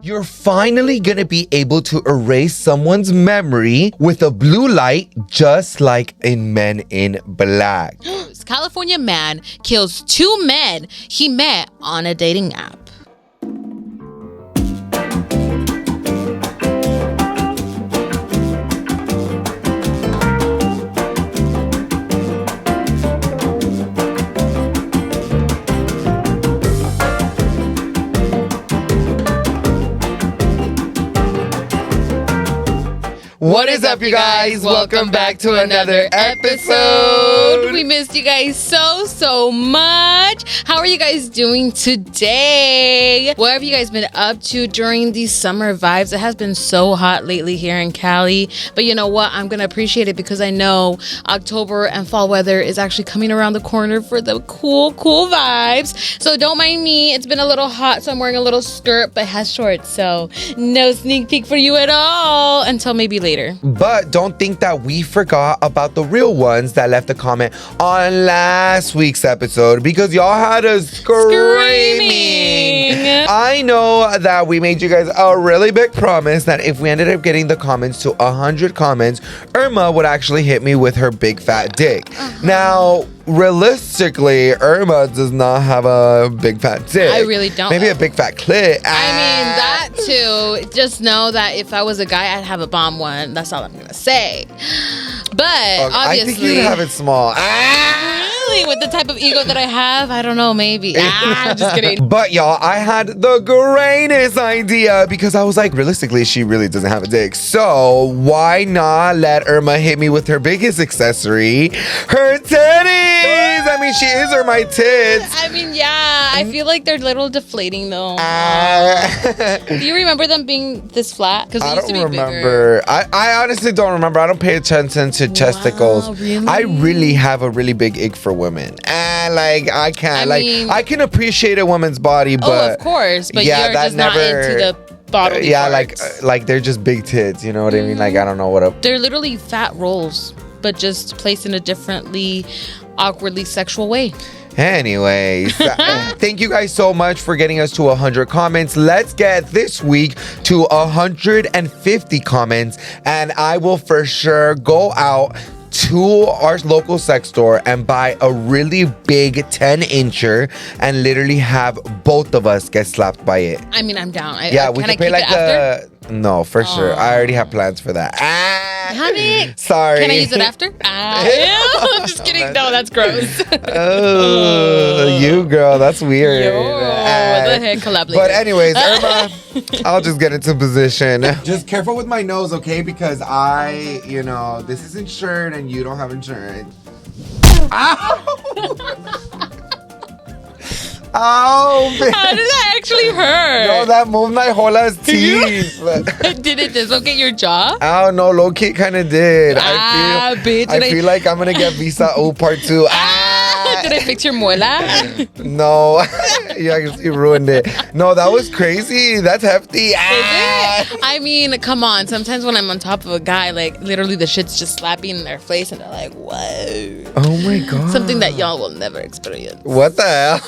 You're finally gonna be able to erase someone's memory with a blue light, just like in Men in Black. California man kills 2 men he met on a dating app. What is up, you guys? Welcome back to another episode. We missed you guys so much. How are you guys doing today? What have you guys been up to during these summer vibes? It has been so hot lately here in Cali. But you know what? I'm going to appreciate it because I know October and fall weather is actually coming around the corner for the cool vibes. So don't mind me. It's been a little hot, so I'm wearing a little skirt, but it has shorts. So no sneak peek for you at all until maybe later. But don't think that we forgot about the real ones that left a comment on last week's episode, because y'all had us screaming. I know that we made you guys a really big promise that if we ended up getting the comments to 100 comments, Irma would actually hit me with her big fat dick. Now, realistically, Irma does not have a big fat dick. I really don't. Maybe a big fat clit. I mean, that too. Just know that if I was a guy, I'd have a bomb one. That's all I'm going to say. But obviously, I think you'd have it small. Really? With the type of ego that I have? I don't know, maybe. I'm just kidding. But y'all, I had the greatest idea, because I was like, realistically, she really doesn't have a dick. So why not let Irma hit me with her biggest accessory, her titties? I mean, she is my tits. I mean, yeah. I feel like they're a little deflating, though. Do you remember them being this flat? Because they used to be remember. Bigger. I honestly don't remember. I don't pay attention to testicles. Really? I really have a really big ick for women. I can't. I can appreciate a woman's body, but of course. But you're just not into the bodily parts. like they're just big tits. You know what I mean? Like, I don't know what up. They're literally fat rolls, but just placed in a differently, awkwardly sexual way. Anyways, thank you guys so much for getting us to 100 comments. Let's get this week to 150 comments, and I will for sure go out to our local sex store and buy a really big 10-incher and literally have both of us get slapped by it. I mean, I'm down. We can pay like no, for sure. I already have plans for that. Honey, sorry. Can I use it after? I'm just kidding. No, that's gross. Oh, you girl, that's weird. Yo, what the heck? Collab later. But anyways, Irma, I'll just get into position. Just careful with my nose, okay? Because this is insured and you don't have insurance. Ow! Oh, man. How did that actually hurt? No, that moved my whole ass teeth. Did it dislocate your jaw? Oh, no, low-key kind of did. I feel like I'm going to get Visa O Part 2. Did I fix your muela? No. You ruined it. No, that was crazy. That's hefty. Is it? I mean, come on. Sometimes when I'm on top of a guy, like, literally the shit's just slapping in their face and they're like, whoa. Oh, my God. Something that y'all will never experience. What the hell?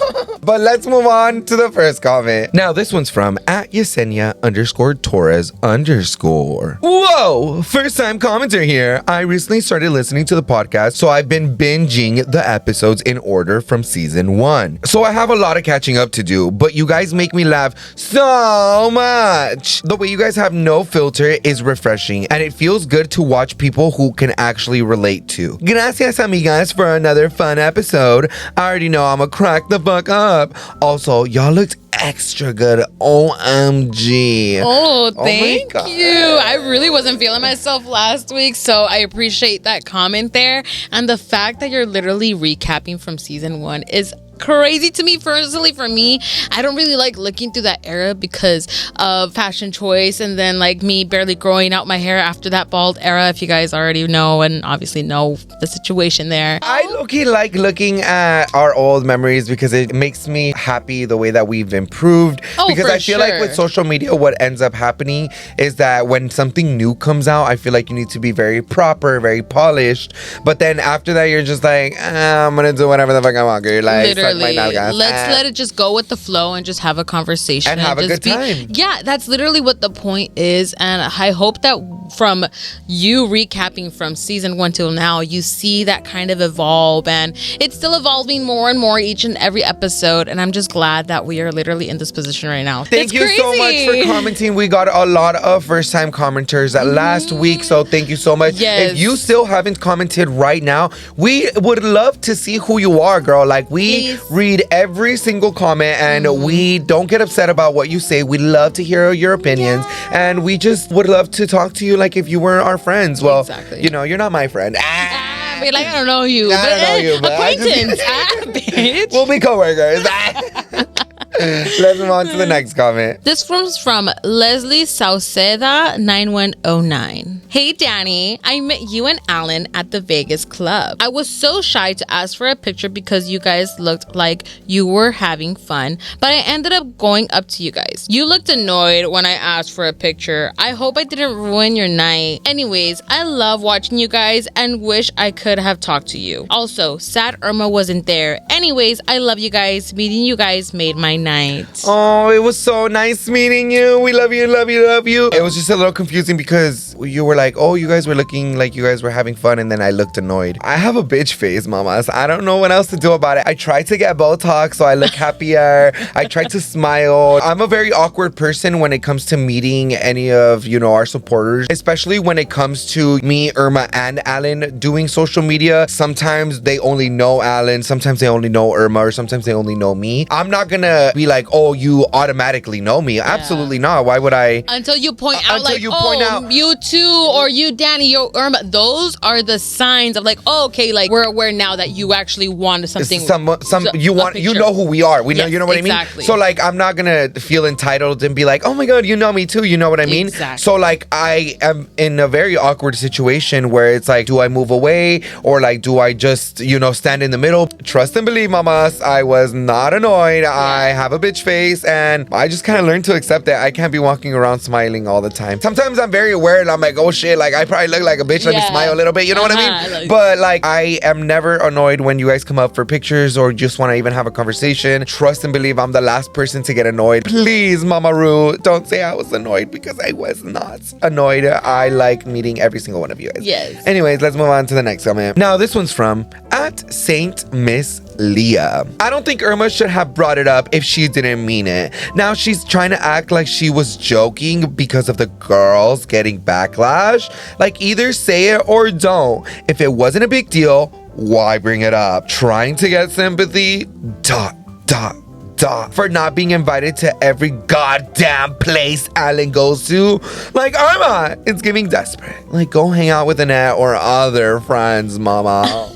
But let's move on to the first comment. Now, this one's from @Yesenia_Torres_. Whoa! First time commenter here. I recently started listening to the podcast, so I've been binging the episodes in order from season 1. So I have a lot of catching up to do, but you guys make me laugh so much. The way you guys have no filter is refreshing, and it feels good to watch people who can actually relate to. Gracias, amigas, for another fun episode. I already know I'ma crack the fuck up. Also, y'all looked extra good. OMG. Oh, thank you. I really wasn't feeling myself last week, so I appreciate that comment there. And the fact that you're literally recapping from season 1 is crazy to me. Personally, for me, I don't really like looking through that era because of fashion choice, and then like me barely growing out my hair after that bald era, if you guys already know and obviously know the situation there. I low-key like looking at our old memories because it makes me happy the way that we've improved. Because I feel like with social media, what ends up happening is that when something new comes out, I feel like you need to be very proper, very polished. But then after that, you're just like, I'm gonna do whatever the fuck I want, girl. Like, literally. Let's let it just go with the flow and just have a conversation. And have a good time. Yeah, that's literally what the point is. And I hope that from you recapping from season 1 till now, you see that kind of evolve. And it's still evolving more and more each and every episode. And I'm just glad that we are literally in this position right now. Thank you so much for commenting. We got a lot of first-time commenters last week. So thank you so much. Yes. If you still haven't commented right now, we would love to see who you are, girl. Like, we read every single comment and we don't get upset about what you say. We love to hear your opinions. And we just would love to talk to you like if you were our friends. Well, exactly. you know, you're not my friend. I mean, like, I don't know you. I don't know you, but acquaintance. Bitch. We'll be coworkers. Let's move on to the next comment. This one's from Leslie Sauceda 9109. Hey Danny, I met you and Alan at the Vegas club. I was so shy to ask for a picture because you guys looked like you were having fun, but I ended up going up to you guys. You looked annoyed when I asked for a picture. I hope I didn't ruin your night. Anyways, I love watching you guys and wish I could have talked to you. Also, sad Irma wasn't there. Anyways, I love you guys. Meeting you guys made my night. Oh, it was so nice meeting you. We love you, love you, love you. It was just a little confusing because you were like, oh, you guys were looking like you guys were having fun, and then I looked annoyed. I have a bitch face, mamas. I don't know what else to do about it. I tried to get Botox so I look happier. I tried to smile. I'm a very awkward person when it comes to meeting any of, you know, our supporters, especially when it comes to me, Irma, and Alan doing social media. Sometimes they only know Alan, sometimes they only know Irma, or sometimes they only know me. I'm not gonna be like, oh, you automatically know me. Yeah. Absolutely not. Why would I? Until you point out, like, you too, or you, Danny, yo, Irma. Those are the signs of like, oh, okay, like we're aware now that you actually want something. You know who we are. We know, you know what I mean? So like, I'm not gonna feel entitled and be like, oh my God, you know me too. You know what I mean? Exactly. So like, I am in a very awkward situation where it's like, do I move away or like, do I just, you know, stand in the middle? Trust and believe, mamas, I was not annoyed. Yeah. I have a bitch face and I just kind of learned to accept that I can't be walking around smiling all the time. Sometimes I'm very aware and I'm like, oh shit, like I probably look like a bitch. Let me smile a little bit. You know what I mean? But like, I am never annoyed when you guys come up for pictures or just want to even have a conversation. Trust and believe I'm the last person to get annoyed. Please, Mama Ru, don't say I was annoyed because I was not annoyed. I like meeting every single one of you guys. Yes. Anyways, let's move on to the next comment. Now, this one's from @Saint Leah. I don't think Irma should have brought it up if she didn't mean it. Now she's trying to act like she was joking because of the girls getting backlash. Like, either say it or don't. If it wasn't a big deal, why bring it up? Trying to get sympathy, ... for not being invited to every goddamn place Alan goes to. Like, Irma, it's giving desperate. Like, go hang out with Annette or other friends, mama.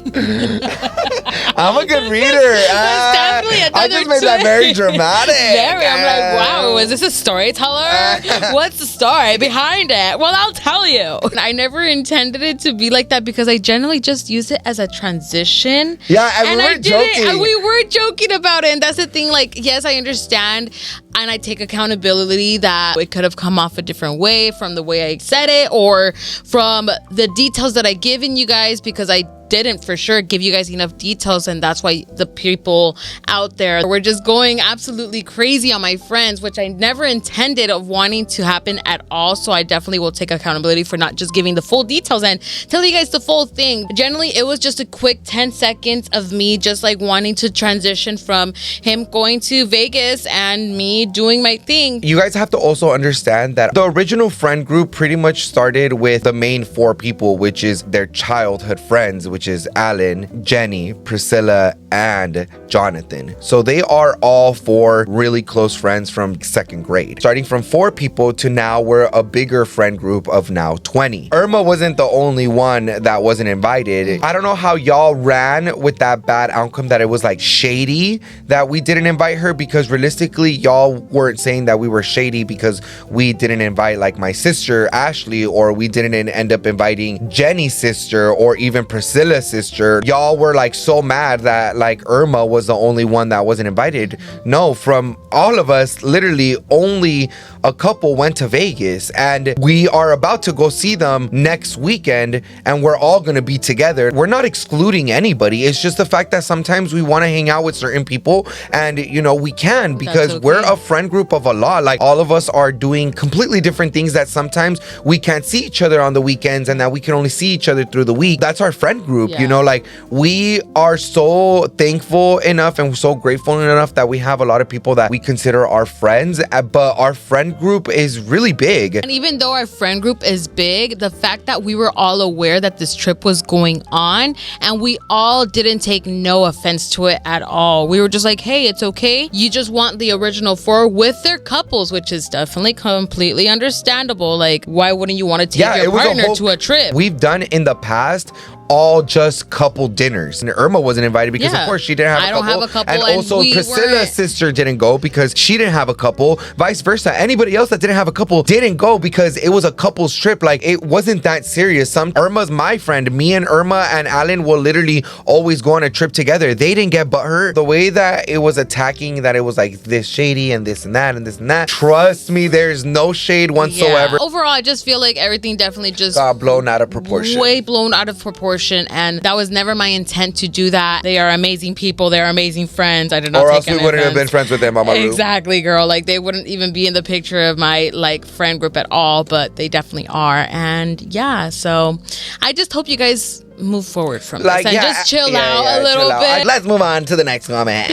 I'm a good reader. I just made that very dramatic. I'm like, wow, is this a storyteller? What's the story behind it? Well, I'll tell you. I never intended it to be like that because I generally just use it as a transition. Yeah, and we were joking. We were joking about it, and that's the thing. Like, yes, I understand, and I take accountability that it could have come off a different way from the way I said it or from the details that I given you guys, because I didn't for sure give you guys enough details, and that's why the people out there were just going absolutely crazy on my friends, which I never intended of wanting to happen at all. So I definitely will take accountability for not just giving the full details and tell you guys the full thing. Generally, it was just a quick 10 seconds of me just like wanting to transition from him going to Vegas and me doing my thing. You guys have to also understand that the original friend group pretty much started with the main 4 people, which is their childhood friends, which is Alan, Jenny, Priscilla, and Jonathan. So they are all 4 really close friends from 2nd grade. Starting from 4 people to now we're a bigger friend group of now 20. Irma wasn't the only one that wasn't invited. I don't know how y'all ran with that bad outcome that it was like shady that we didn't invite her, because realistically y'all weren't saying that we were shady because we didn't invite like my sister Ashley, or we didn't end up inviting Jenny's sister or even Priscilla's sister. Y'all were like so mad that like Irma was the only one that wasn't invited. No, from all of us, literally only a couple went to Vegas, and we are about to go see them next weekend, and we're all going to be together. We're not excluding anybody. It's just the fact that sometimes we want to hang out with certain people, and we can, because we're a friend group of a lot. Like, all of us are doing completely different things that sometimes we can't see each other on the weekends, and that we can only see each other through the week. That's our friend group. Like, we are so thankful enough and so grateful enough that we have a lot of people that we consider our friends, but our friend group is really big. And even though our friend group is big, the fact that we were all aware that this trip was going on, and we all didn't take no offense to it at all. We were just like, hey, it's okay. You just want the original four with their couples, which is definitely completely understandable. Like, why wouldn't you want to take your partner to a trip? We've done in the past all just couple dinners, and Irma wasn't invited because of course she didn't have a couple. I don't have a couple, and also Priscilla's sister didn't go because she didn't have a couple. Vice versa, anybody else that didn't have a couple didn't go because it was a couple's trip. Like, it wasn't that serious. Irma's my friend. Me and Irma and Alan will literally always go on a trip together. They didn't get butthurt. The way that it was attacking, that it was like this shady and this and that and this and that. Trust me, there's no shade whatsoever. Overall, I just feel like everything definitely just got blown out of proportion. Way blown out of proportion. And that was never my intent to do that. They are amazing people. They're amazing friends. I did not take any offense. Or else we wouldn't have been friends with them, Mama Ru. Exactly, girl. Like, they wouldn't even be in the picture of my friend group at all, but they definitely are. And yeah, so I just hope you guys move forward from this and just chill out a little bit. Let's move on to the next comment.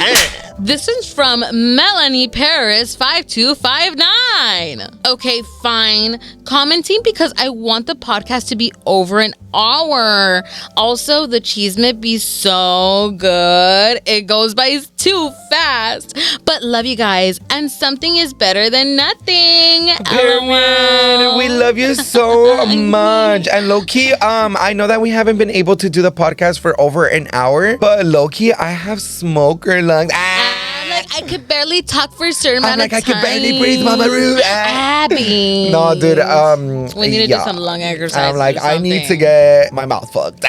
This is from Melanie Paris 5259. Okay, fine. Commenting because I want the podcast to be over an hour. Also, the cheese might be so good. It goes by too fast. But love you guys, and something is better than nothing. Period. We love you so much. And low-key, I know that we haven't been able to do the podcast for over an hour, but low-key, I have smoker lungs. I could barely talk for a certain amount of time. I could barely breathe, Mama Ru. Abby. No, dude. We need to do some lung exercise. I'm like, I need to get my mouth fucked.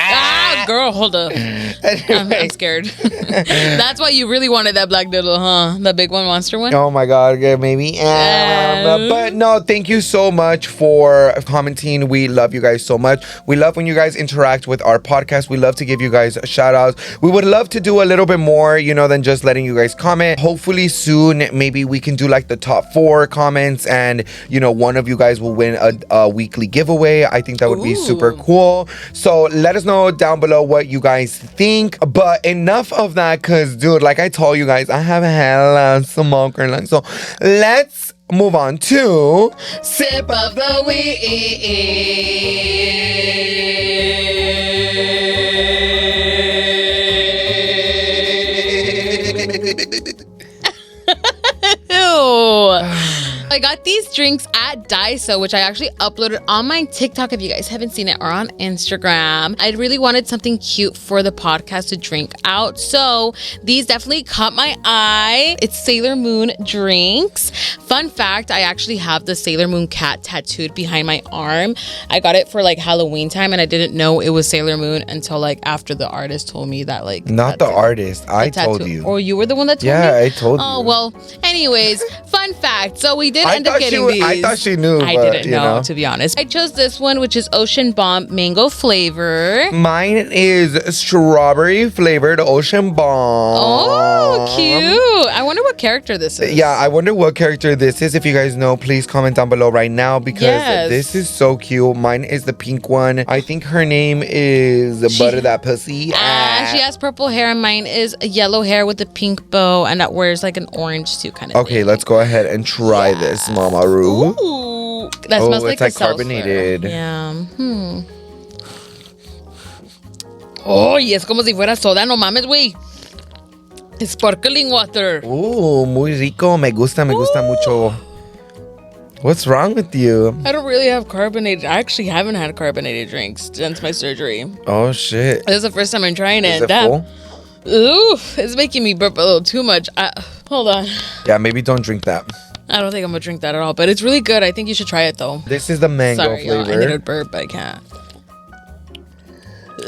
Girl, hold up. I'm scared. That's why you really wanted that black doodle, huh? The big one, monster one? Oh my God, maybe. But no, thank you so much for commenting. We love you guys so much. We love when you guys interact with our podcast. We love to give you guys shout outs. We would love to do a little bit more, than just letting you guys comment. Hopefully soon, maybe we can do like the top 4 comments, and one of you guys will win a weekly giveaway. I think that would be super cool. So let us know down below what you guys think. But enough of that, because dude, like I told you guys, I have hella smoker lungs. So let's move on to Sip of the Week. I got these drinks at Daiso, which I actually uploaded on my TikTok if you guys haven't seen it, or on Instagram. I really wanted something cute for the podcast to drink out, so these definitely caught my eye. It's Sailor Moon drinks. Fun fact, I actually have the Sailor Moon cat tattooed behind my arm. I got it for Halloween time, and I didn't know it was Sailor Moon until after the artist told me that not the artist. I told you. Or you were the one that told me? Yeah, I told you. Oh, well, anyways, fun fact. So we did end up getting these. I thought she knew. I didn't know, to be honest. I chose this one, which is Ocean Bomb mango flavor. Mine is strawberry flavored Ocean Bomb. Oh, cute. I wonder what character this is. Yeah, I wonder what character this is. If you guys know, please comment down below right now, because this is so cute. Mine is the pink one. I think her name is Butter That Pussy. She has purple hair, and mine is yellow hair with a pink bow, and that wears an orange suit kind of thing. Okay, let's go ahead and try this, Mama Ru. Ooh, that smells like it's carbonated. Yeah. Oh, y es como si fuera soda. No mames, güey. Sparkling water. Muy rico. Me gusta mucho. What's wrong with you? I don't really have carbonated. I actually haven't had carbonated drinks since my surgery. Oh, shit. This is the first time I'm trying it. Is it full? Ooh, it's making me burp a little too much. Hold on. Yeah, maybe don't drink that. I don't think I'm gonna drink that at all, but it's really good. I think you should try it though. This is the mango flavor. flavor. I need to burp, but I can't.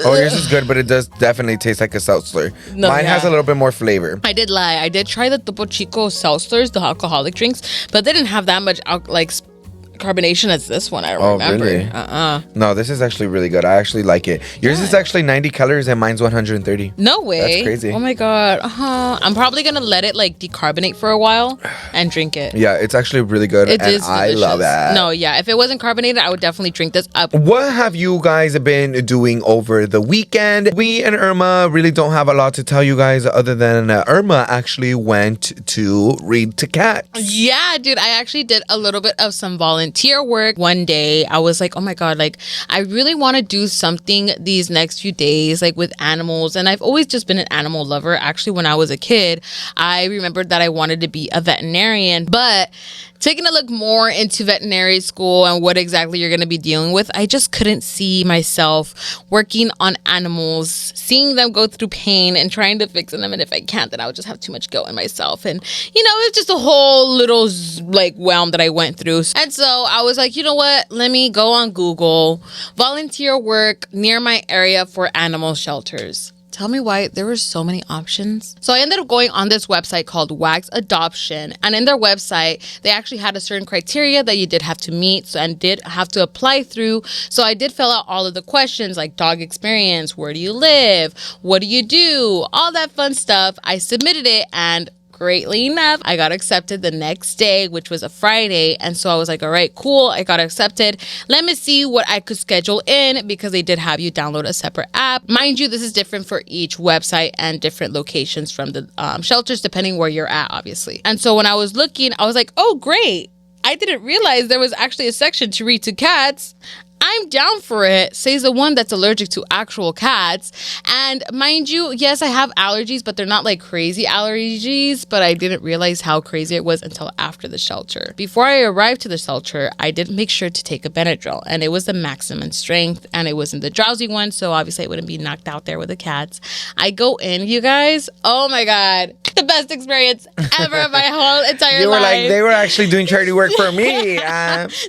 Oh, yours is good, but it does definitely taste like a seltzer. No, Mine has a little bit more flavor. I did lie. I did try the Topo Chico seltzers, the alcoholic drinks, but they didn't have that much carbonation as this one. I remember. Really? No, this is actually really good. I actually like it. Yours is actually 90 calories and mine's 130. No way. That's crazy. Oh my god. I'm probably gonna let it like decarbonate for a while and drink it. Yeah, it's actually really good. It is I delicious. love that. No, yeah. If it wasn't carbonated, I would definitely drink this up. What have you guys been doing over the weekend? We and Irma really don't have a lot to tell you guys other than Irma actually went to read to cats. Yeah, dude. I actually did a little bit of some volunteer work. One day I was like, oh my god, like I really want to do something these next few days like with animals, and I've always just been an animal lover. Actually, when I was a kid, I remembered that I wanted to be a veterinarian, but taking a look more into veterinary school and what exactly you're going to be dealing with, I just couldn't see myself working on animals, seeing them go through pain and trying to fix them. And if I can't, then I would just have too much guilt in myself. And, you know, it's just a whole little like realm that I went through. And so I was like, you know what? Let me go on Google, volunteer work near my area for animal shelters. Tell me why there were so many options. So I ended up going on this website called Wax Adoption. And in their website, they actually had a certain criteria that you did have to meet and did have to apply through. So I did fill out all of the questions like dog experience, where do you live, what do you do, all that fun stuff. I submitted it, and greatly enough, I got accepted the next day, which was a Friday. And so I was like, all right, cool. I got accepted. Let me see what I could schedule in, because they did have you download a separate app. Mind you, this is different for each website and different locations from the shelters, depending where you're at, obviously. And so when I was looking, I was like, oh, great. I didn't realize there was actually a section to read to cats. I'm down for it, says the one that's allergic to actual cats. And mind you, yes, I have allergies, but they're not like crazy allergies. But I didn't realize how crazy it was until after the shelter. Before I arrived to the shelter, I did make sure to take a Benadryl, and it was the maximum strength, and it wasn't the drowsy one, so obviously I wouldn't be knocked out there with the cats. I go in, you guys, oh my god, the best experience ever of my whole entire You were life. like, they were actually doing charity work for me.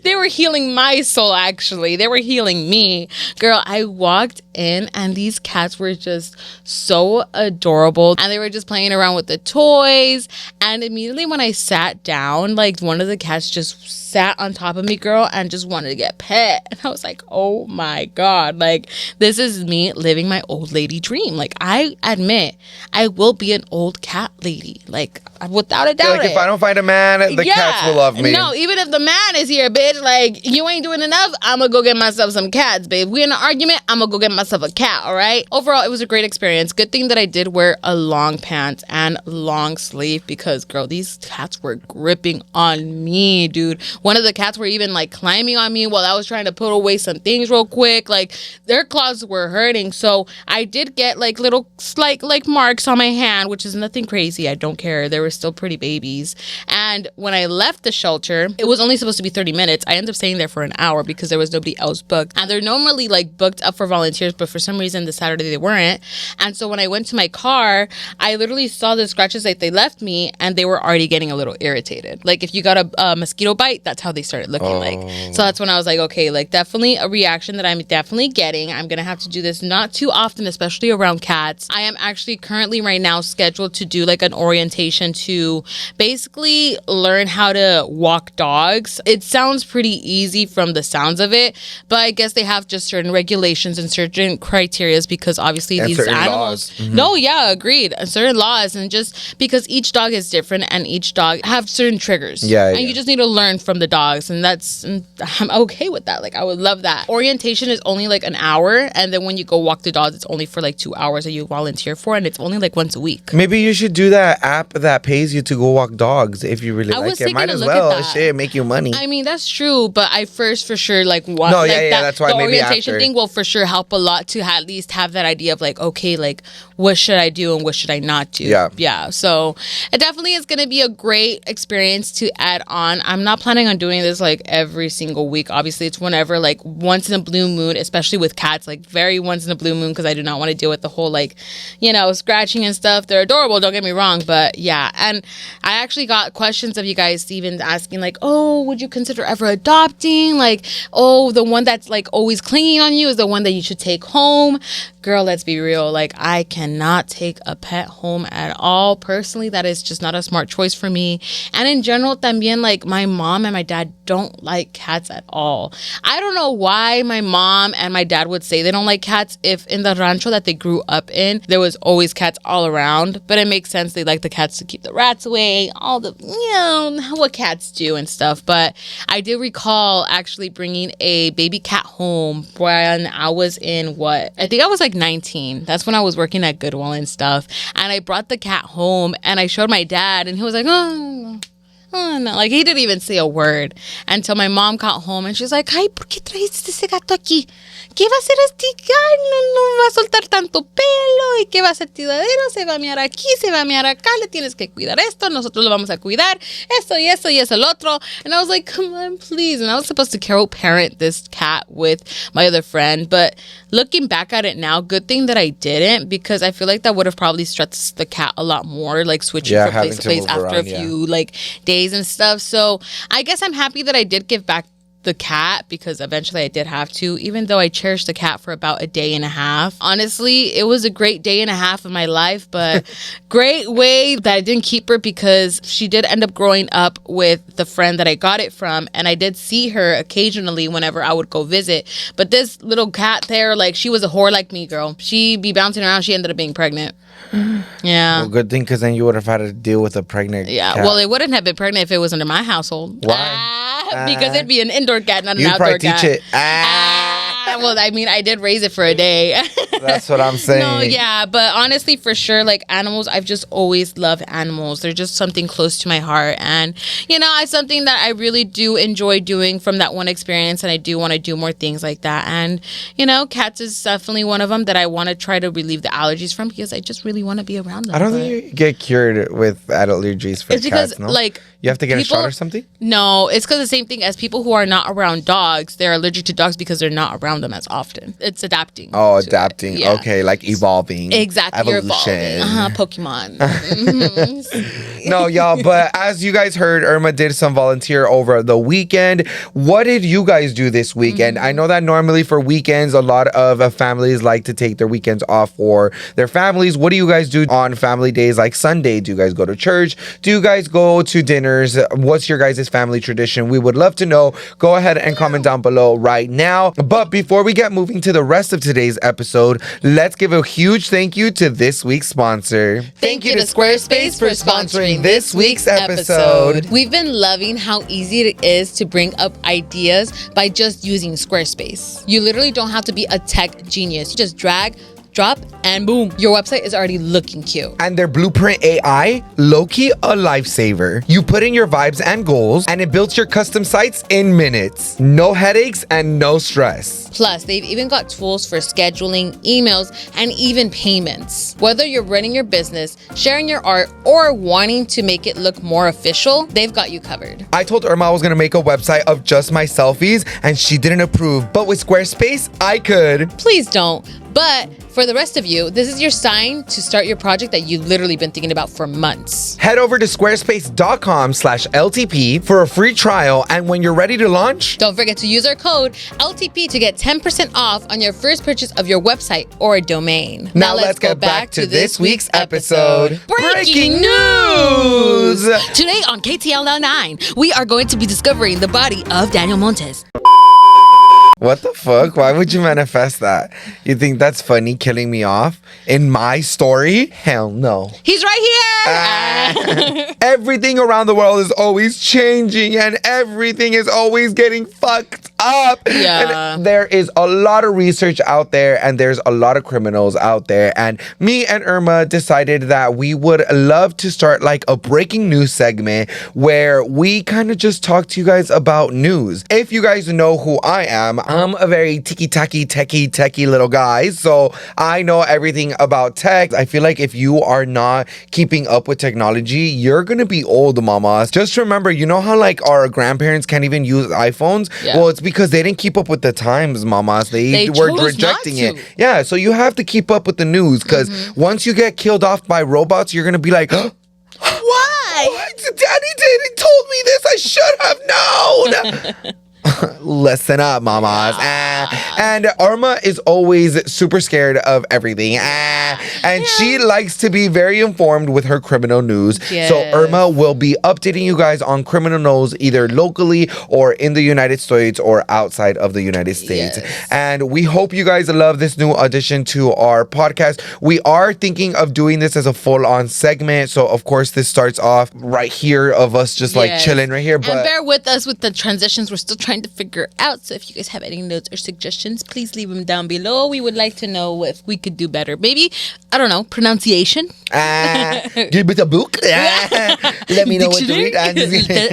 They were healing my soul, actually. They were healing me. Girl, I walked in and these cats were just so adorable. And they were just playing around with the toys. And immediately when I sat down, like one of the cats just sat on top of me, girl, and just wanted to get pet. And I was like, oh my God. Like, this is me living my old lady dream. Like, I admit, I will be an old cat lady. Like, without a doubt. Like, if I don't find a man, the cats will love me. No, even if the man is here, bitch, like, you ain't doing enough, I'm gonna go get myself some cats, babe. We're in an argument, I'm gonna go get myself a cat, all right? Overall, it was a great experience. Good thing that I did wear a long pants and long sleeve, because, girl, these cats were gripping on me, dude. One of the cats were even, like, climbing on me while I was trying to put away some things real quick. Like, their claws were hurting. So I did get, like, little, like marks on my hand, which is nothing crazy. I don't care. They were still pretty babies. And when I left the shelter, it was only supposed to be 30 minutes. I ended up staying there for an hour because there was nobody else booked. And they're normally, like, booked up for volunteers, but for some reason, the Saturday they weren't. And so when I went to my car, I literally saw the scratches that they left me, and they were already getting a little irritated. Like, if you got a mosquito bite, that's how they started looking like. So that's when I was like, okay, like, definitely a reaction that I'm definitely getting. I'm gonna have to do this not too often, especially around cats. I am actually currently right now scheduled to do like an orientation to basically learn how to walk dogs. It sounds pretty easy from the sounds of it, but I guess they have just certain regulations and certain criterias, because obviously and these animals no, yeah, agreed, and certain laws, and just because each dog is different and each dog have certain triggers, and you just need to learn from the dogs, and I'm okay with that. Like, I would love that. Orientation is only like an hour, and then when you go walk the dogs, it's only for like 2 hours that you volunteer for, and it's only like once a week. Maybe you should do that app that pays you to go walk dogs if you really like it. Might as well. Shit, make you money. I mean, that's true, but I first for sure like want that's why the maybe orientation after thing will for sure help a lot to at least have that idea of like, okay, like, what should I do and what should I not do? Yeah. So it definitely is going to be a great experience to add on. I'm not planning on doing this like every single week. Obviously, it's whenever, like once in a blue moon, especially with cats, like very once in a blue moon, because I do not want to deal with the whole like, you know, scratching and stuff. They're adorable, don't get me wrong, but yeah. And I actually got questions of you guys even asking like, oh, would you consider ever adopting? Like, oh, the one that's like always clinging on you is the one that you should take home. girl, let's be real. Like, I cannot take a pet home at all. Personally, that is just not a smart choice for me. And in general, también, like, my mom and my dad don't like cats at all. I don't know why my mom and my dad would say they don't like cats if in the rancho that they grew up in, there was always cats all around. But it makes sense. They like the cats to keep the rats away, all the, what cats do and stuff. But I do recall actually bringing a baby cat home when I was in I think I was like 19. That's when I was working at Goodwill and stuff. And I brought the cat home and I showed my dad and he was like, oh, no. Like, he didn't even say a word until my mom got home and she's like, ay, ¿por qué trajiste ese gato aquí? ¿Qué va a hacer este? Ay, no va a soltar tanto pelo. ¿Y qué va a hacer tiradero? Se va a mear aquí, se va a mear acá. Le tienes que cuidar esto. Nosotros lo vamos a cuidar. Esto y eso y eso el otro. And I was like, come on, please. And I was supposed to co-parent this cat with my other friend. But looking back at it now, good thing that I didn't, because I feel like that would have probably stressed the cat a lot more, like switching from place to place after a few like days and stuff. So I guess I'm happy that I did give back the cat, because eventually I did have to, even though I cherished the cat for about a day and a half. Honestly, it was a great day and a half of my life, but great way that I didn't keep her, because she did end up growing up with the friend that I got it from, and I did see her occasionally whenever I would go visit. But this little cat there, like, she was a whore like me, girl. She be bouncing around. She ended up being pregnant. Yeah. Well, good thing, because then you would have had to deal with a pregnant cat. Well, it wouldn't have been pregnant if it was under my household. Why? Because it'd be an indoor cat, not an you outdoor probably cat. teach it. Well, I mean, I did raise it for a day. That's what I'm saying. No, yeah, but honestly, for sure, like, animals, I've just always loved animals. They're just something close to my heart, and it's something that I really do enjoy doing from that one experience, and I do want to do more things like that. And cats is definitely one of them that I want to try to relieve the allergies from, because I just really want to be around them. I don't think you get cured with allergies for it's because cats, no? like, you have to get a shot or something? No, it's because the same thing as people who are not around dogs. They're allergic to dogs because they're not around them as often. It's adapting. Oh, adapting. Yeah. Okay, like evolving. Exactly. Evolution. You're evolving. Pokemon. Mm-hmm. No, y'all, but as you guys heard, Irma did some volunteer over the weekend. What did you guys do this weekend? I know that normally for weekends, a lot of families like to take their weekends off for their families. What do you guys do on family days like Sunday? Do you guys go to church? Do you guys go to dinners? What's your guys' family tradition? We would love to know. Go ahead and comment down below right now. But before we get moving to the rest of today's episode, let's give a huge thank you to this week's sponsor. Thank you to Squarespace for sponsoring this week's episode. We've been loving how easy it is to bring up ideas by just using Squarespace. You literally don't have to be a tech genius. You just drag, drop, and boom, your website is already looking cute. And their Blueprint AI, lowkey, a lifesaver. You put in your vibes and goals, and it builds your custom sites in minutes. No headaches and no stress. Plus, they've even got tools for scheduling, emails, and even payments. Whether you're running your business, sharing your art, or wanting to make it look more official, they've got you covered. I told Irma I was gonna make a website of just my selfies, and she didn't approve. But with Squarespace, I could. Please don't. But for the rest of you, this is your sign to start your project that you've literally been thinking about for months. Head over to squarespace.com/LTP for a free trial, and when you're ready to launch, don't forget to use our code LTP to get 10% off on your first purchase of your website or domain. Now let's get back to this week's episode. Breaking news! Today on KTL 9, we are going to be discovering the body of Daniel Montes. What the fuck? Why would you manifest that? You think that's funny, killing me off in my story? Hell no. He's right here! Everything around the world is always changing, and everything is always getting fucked up. Yeah. And there is a lot of research out there, and there's a lot of criminals out there. And me and Irma decided that we would love to start like a breaking news segment where we kind of just talk to you guys about news. If you guys know who I am, I'm a very ticky-tacky, techie little guy. So I know everything about tech. I feel like if you are not keeping up with technology, you're going to be old, mamas. Just remember, you know how like our grandparents can't even use iPhones? Yeah. Well, it's because they didn't keep up with the times, mamas. They were chose rejecting not to. it. Yeah, so you have to keep up with the news, because once you get killed off by robots, you're going to be like, why? What? Daddy didn't told me this. I should have known. Listen up, mamas. And Irma is always super scared of everything. And she likes to be very informed with her criminal news. Yes. So Irma will be updating you guys on criminal news either locally or in the United States or outside of the United States. Yes. And we hope you guys love this new addition to our podcast. We are thinking of doing this as a full-on segment. So of course this starts off right here of us just like Yes. chilling right here. But And bear with us with the transitions. We're still trying to figure out. So if you guys have any notes or suggestions, please leave them down below. We would like to know if we could do better. Maybe, I don't know, pronunciation. give it a book. Let me know what to read.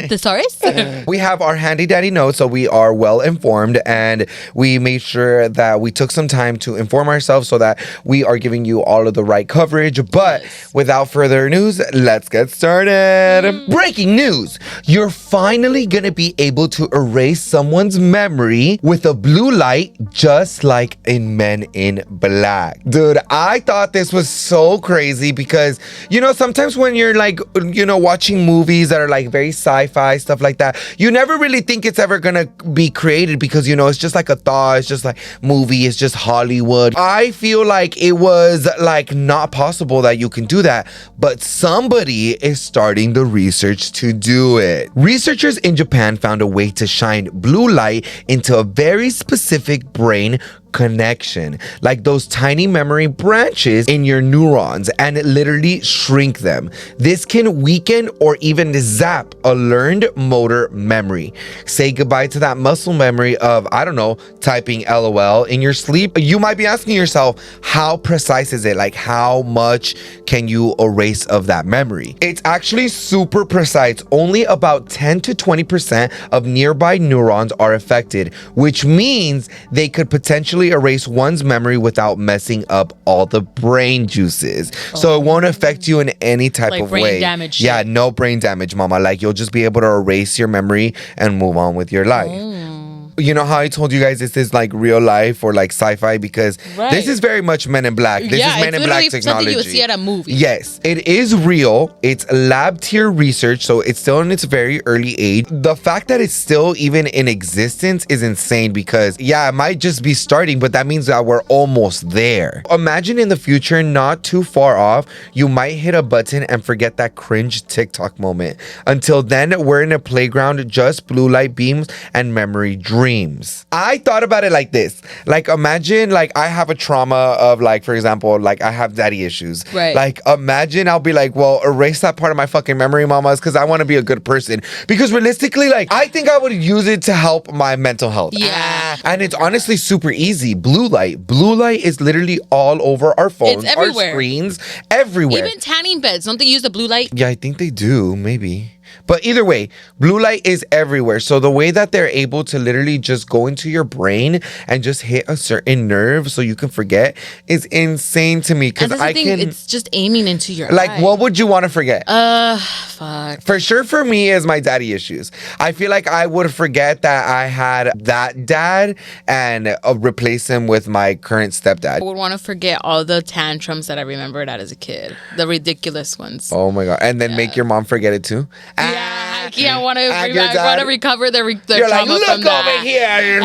Thesaurus. We have our handy dandy notes, so we are well informed, and we made sure that we took some time to inform ourselves so that we are giving you all of the right coverage. But without further news, let's get started. Breaking news. You're finally gonna be able to erase someone's memory with a blue light, just like in Men in Black. Dude, I thought this was so crazy because, you know, sometimes when you're like, you know, watching movies that are like very sci-fi, stuff like that, you never really think it's ever gonna be created because, you know, it's just like a thought, it's just like movie, it's just Hollywood. I feel like it was like not possible that you can do that, but somebody is starting the research to do it. Researchers in Japan found a way to shine blue light into a very specific brain connection, like those tiny memory branches in your neurons, and literally shrink them. This can weaken or even zap a learned motor memory. Say goodbye to that muscle memory of, I don't know, typing LOL in your sleep. You might be asking yourself, how precise is it? Like, how much can you erase of that memory? It's actually super precise. Only about 10 to 20% of nearby neurons are affected, which means they could potentially erase one's memory without messing up all the brain juices. So it won't affect you in any type Like of brain way. damage. Yeah, no brain damage, mama. Like, you'll just be able to erase your memory and move on with your life. You know how I told you guys this is like real life or like sci-fi, because this is very much Men in Black. This is Men in Black technology. Something you would see at a movie. Yes, it is real. It's lab tier research, so it's still in its very early age. The fact that it's still even in existence is insane because, yeah, it might just be starting, but that means that we're almost there. Imagine in the future, not too far off, you might hit a button and forget that cringe TikTok moment. Until then, we're in a playground, just blue light beams and memory dreams. I thought about it like this. Like, imagine, like, I have a trauma of, like, for example, like, I have daddy issues. Right. Like, imagine I'll be like, well, erase that part of my fucking memory, mamas, because I want to be a good person. Because realistically, like, I think I would use it to help my mental health. Yeah. And it's honestly super easy. Blue light. Blue light is literally all over our phones, It's our everywhere. screens, everywhere. Even tanning beds, don't they use the blue light? Yeah, I think they do, maybe. But either way, blue light is everywhere. So the way that they're able to literally just go into your brain and just hit a certain nerve so you can forget is insane to me. Because I can... It's just aiming into your Like, eye. what would you want to forget? Fuck. For sure, for me, is my daddy issues. I feel like I would forget that I had that dad and replace him with my current stepdad. I would want to forget all the tantrums that I remembered as a kid. The ridiculous ones. Oh my God. And then make your mom forget it too? Yeah, I want to. And your I want dad? to recover their You're like, trauma look from that. over here,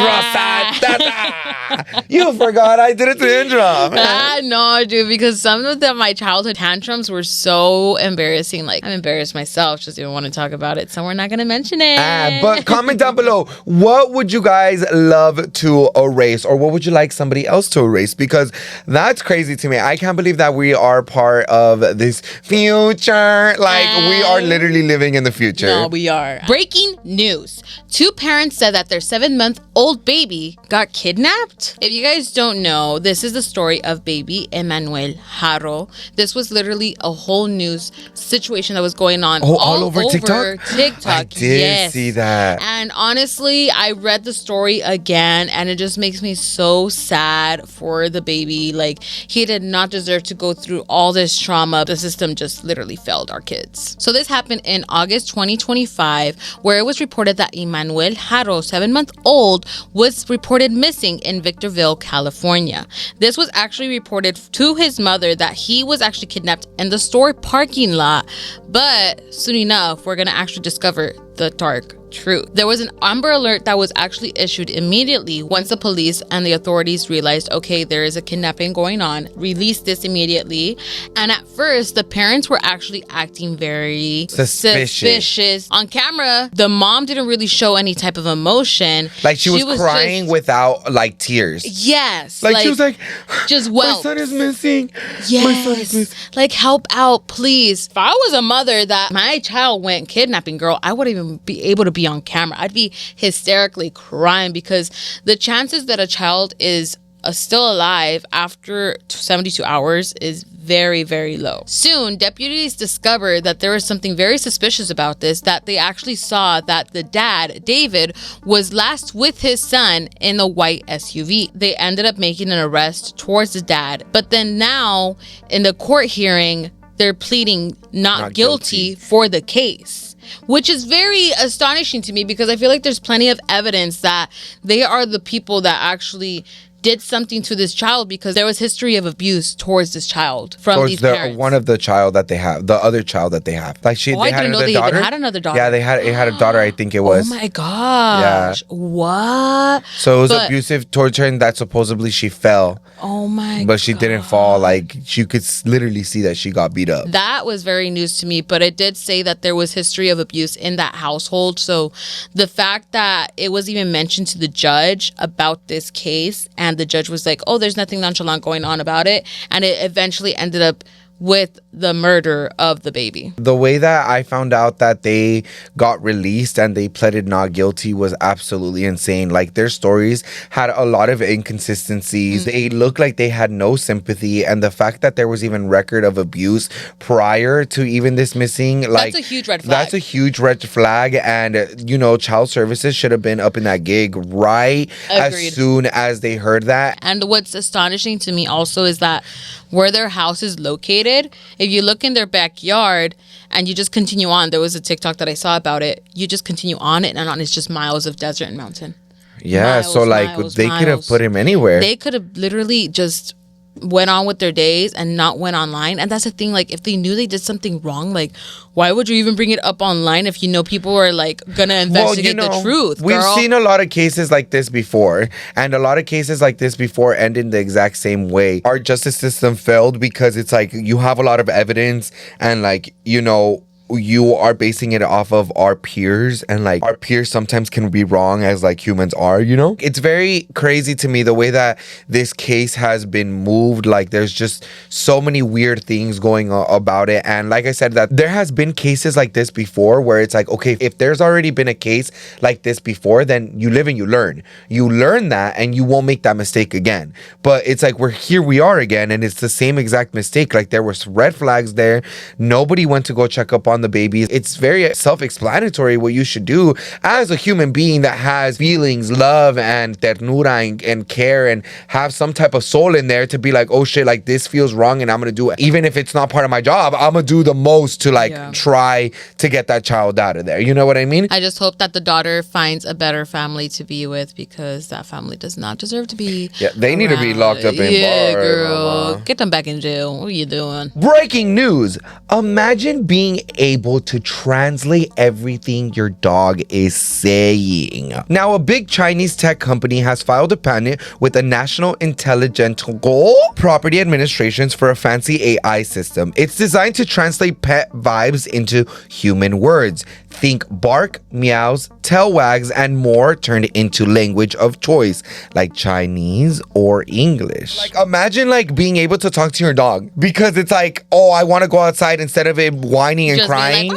Rosa. You forgot I did a tantrum. No, dude, because some of my childhood tantrums were so embarrassing. Like, I'm embarrassed myself, just even want to talk about it. So we're not going to mention it. But comment down below, what would you guys love to erase, or what would you like somebody else to erase? Because that's crazy to me. I can't believe that we are part of this future. Like, we are literally living in the future. No, we are. Breaking news. 2 parents said that their 7-month-old baby got kidnapped. If you guys don't know, this is the story of baby Emmanuel Haro. This was literally a whole news situation that was going on all over TikTok? I did Yes. see that. And honestly, I read the story again and it just makes me so sad for the baby. Like, he did not deserve to go through all this trauma. The system just literally failed our kids. So this happened in August 2025, where it was reported that Emmanuel Haro, 7-month-old, was reported missing in Victorville, California. This was actually reported to his mother that he was actually kidnapped in the store parking lot. But soon enough, we're going to actually discover the dark truth. There was an Amber Alert that was actually issued immediately once the police and the authorities realized, okay, there is a kidnapping going on. Released this immediately. And at first, the parents were actually acting very suspicious. On camera, the mom didn't really show any type of emotion. Like she was crying without like tears. Yes. Like she was like, just my son is missing. Yes. My son is missing. Like, help out, please. If I was a mother that my child went kidnapping, girl, I wouldn't even be able to be on camera. I'd be hysterically crying because the chances that a child is still alive after 72 hours is very, very low. Soon, deputies discovered that there was something very suspicious about this, that they actually saw that the dad, David, was last with his son in a white SUV. They ended up making an arrest towards the dad. But then now, in the court hearing, they're pleading not guilty for the case. Which is very astonishing to me because I feel like there's plenty of evidence that they are the people that actually did something to this child because there was history of abuse towards this child from these parents. One of the child that they have, the other child that they have. Like they had another daughter. Even had another daughter. Yeah, it had a daughter, I think it was. Oh my gosh. Yeah. What? So it was abusive torture and that supposedly she fell. Oh my god. But she didn't fall. Like you could literally see that she got beat up. That was very news to me, but it did say that there was history of abuse in that household. So the fact that it was even mentioned to the judge about this case and the judge was like, oh, there's nothing nonchalant going on about it. And it eventually ended up with the murder of the baby. The way that I found out that they got released and they pleaded not guilty was absolutely insane. Like their stories had a lot of inconsistencies. They looked like they had no sympathy, and the fact that there was even record of abuse prior to even this missing, like that's a huge red flag. That's a huge red flag, and child services should have been up in that gig right as soon as they heard that. And what's astonishing to me also is that where their house is located, if you look in their backyard and you just continue on, there was a TikTok that I saw about it. You just continue on it and on, it's just miles of desert and mountain. Yeah, so they could have put him anywhere. They could have literally just went on with their days and not went online. And that's the thing, like if they knew they did something wrong, like why would you even bring it up online if you know people are like gonna investigate the truth? We've seen a lot of cases like this before, and a lot of cases like this before end in the exact same way. Our justice system failed because it's like you have a lot of evidence and like you are basing it off of our peers, and like our peers sometimes can be wrong as like humans are, It's very crazy to me the way that this case has been moved. Like there's just so many weird things going on about it. And like I said, that there has been cases like this before where it's like, okay, if there's already been a case like this before, then you live and you learn. You learn that and you won't make that mistake again. But it's like we are again, and it's the same exact mistake. Like there was red flags there. Nobody went to go check up on the babies. It's very self-explanatory what you should do as a human being that has feelings, love and ternura and care, and have some type of soul in there to be like, oh shit, like this feels wrong and I'm gonna do it. Even if it's not part of my job, I'm gonna do the most to try to get that child out of there. You know what I mean? I just hope that the daughter finds a better family to be with, because that family does not deserve to be they need to be locked up in bars. Girl. Get them back in jail. What are you doing? Breaking news. Imagine being able to translate everything your dog is saying. Now, a big Chinese tech company has filed a patent with the National Intellectual Property Administrations for a fancy AI system. It's designed to translate pet vibes into human words. Think bark, meows, tail wags, and more turned into language of choice, like Chinese or English. Like, imagine like being able to talk to your dog, because it's like, oh, I want to go outside, instead of it whining and just crying.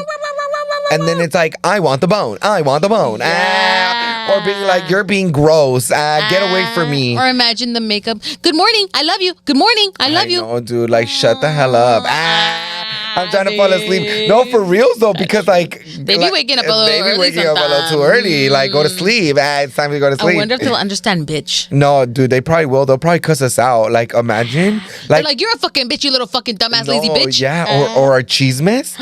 And then it's like, I want the bone. I want the bone. Yeah. Or being like, you're being gross. Get away from me. Or imagine the makeup. Good morning. I love you. Good morning. I love you. No, dude. Like, shut the hell up. I'm trying to fall asleep. No, for reals though, because like they be waking up a little early. They be waking up a little too early. Like, go to sleep. It's time to go to sleep. I wonder if they'll understand bitch. No, dude, they probably will. They'll probably cuss us out. Like, imagine. They're like, you're a fucking bitch, you little fucking dumbass lazy bitch. Yeah, or a cheese mess.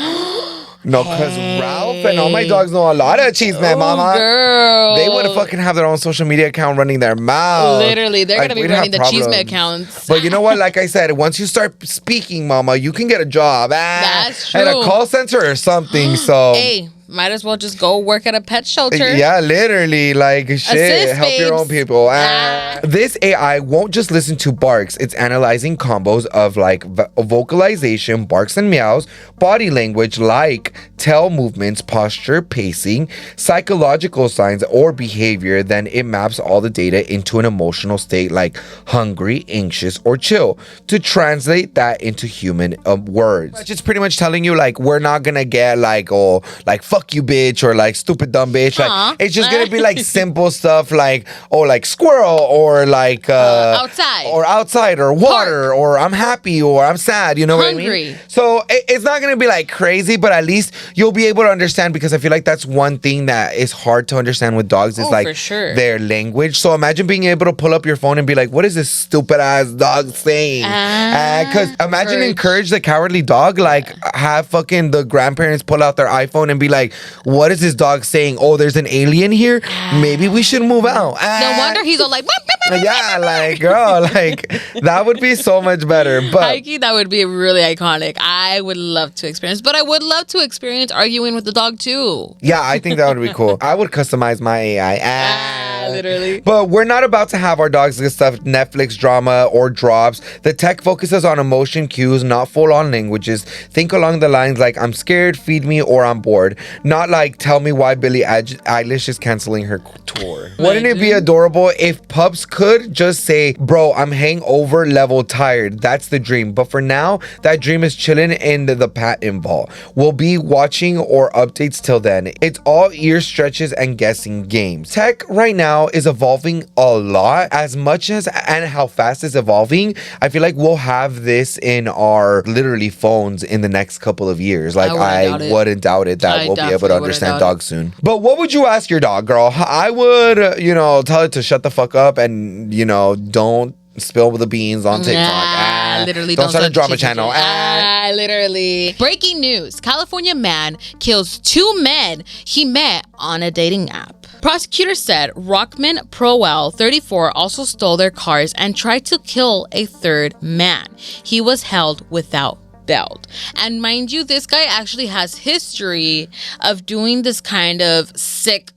No, because Ralph and all my dogs know a lot of cheese, man, mama. Girl. They would fucking have their own social media account running their mouth. Literally, they're gonna be running the cheese accounts. But you know what? Like I said, once you start speaking, mama, you can get a job. That's true. At a call center or something. So hey, Might as well just go work at a pet shelter. Yeah, literally. Like, shit, Assist, help your own babes. people. This AI won't just listen to barks. It's analyzing combos of like vocalization, barks and meows, body language like tail movements, posture, pacing, psychological signs, or behavior. Then it maps all the data into an emotional state like hungry, anxious, or chill to translate that into human words. It's pretty much telling you like we're not gonna get like, oh, like fuck you bitch, or like stupid dumb bitch. Like it's just gonna be like simple stuff like, oh, like squirrel, or like outside or water, Park. or I'm happy, or I'm sad, you know what I mean? So it's not gonna be like crazy, but at least you'll be able to understand, because I feel like that's one thing that is hard to understand with dogs is like for sure. their language. So imagine being able to pull up your phone and be like, what is this stupid ass dog saying? Because imagine encourage the cowardly dog, like have fucking the grandparents pull out their iPhone and be like, what is this dog saying? Oh, there's an alien here? Maybe we should move out. No wonder he's all like, yeah, like, girl, like, that would be so much better. But Mikey, that would be really iconic. I would love to experience, but I would love to experience arguing with the dog too. yeah, I think that would be cool. I would customize my AI. Literally. But we're not about to have our dogs get stuff Netflix drama or drops. The tech focuses on emotion cues, not full-on languages. Think along the lines like, I'm scared, feed me, or I'm bored. Not like, tell me why Billie Eilish is canceling her tour. Wouldn't it be adorable if pups could just say, bro, I'm hangover level tired. That's the dream. But for now, that dream is chilling in the patent vault. We'll be watching or updates till then. It's all ear stretches and guessing games. Tech right now is evolving a lot. As much as and how fast it's evolving, I feel like we'll have this in our literally phones in the next couple of years. Like I wouldn't doubt it that we'll be able to understand dogs soon. But what would you ask your dog, girl? I would, tell it to shut the fuck up and, don't spill the beans on TikTok. Literally don't start a drama channel. Literally. Breaking news. California man kills 2 men he met on a dating app. Prosecutors said Rockman Prowell, 34, also stole their cars and tried to kill a 3rd man. He was held without bail. And mind you, this guy actually has history of doing this kind of sick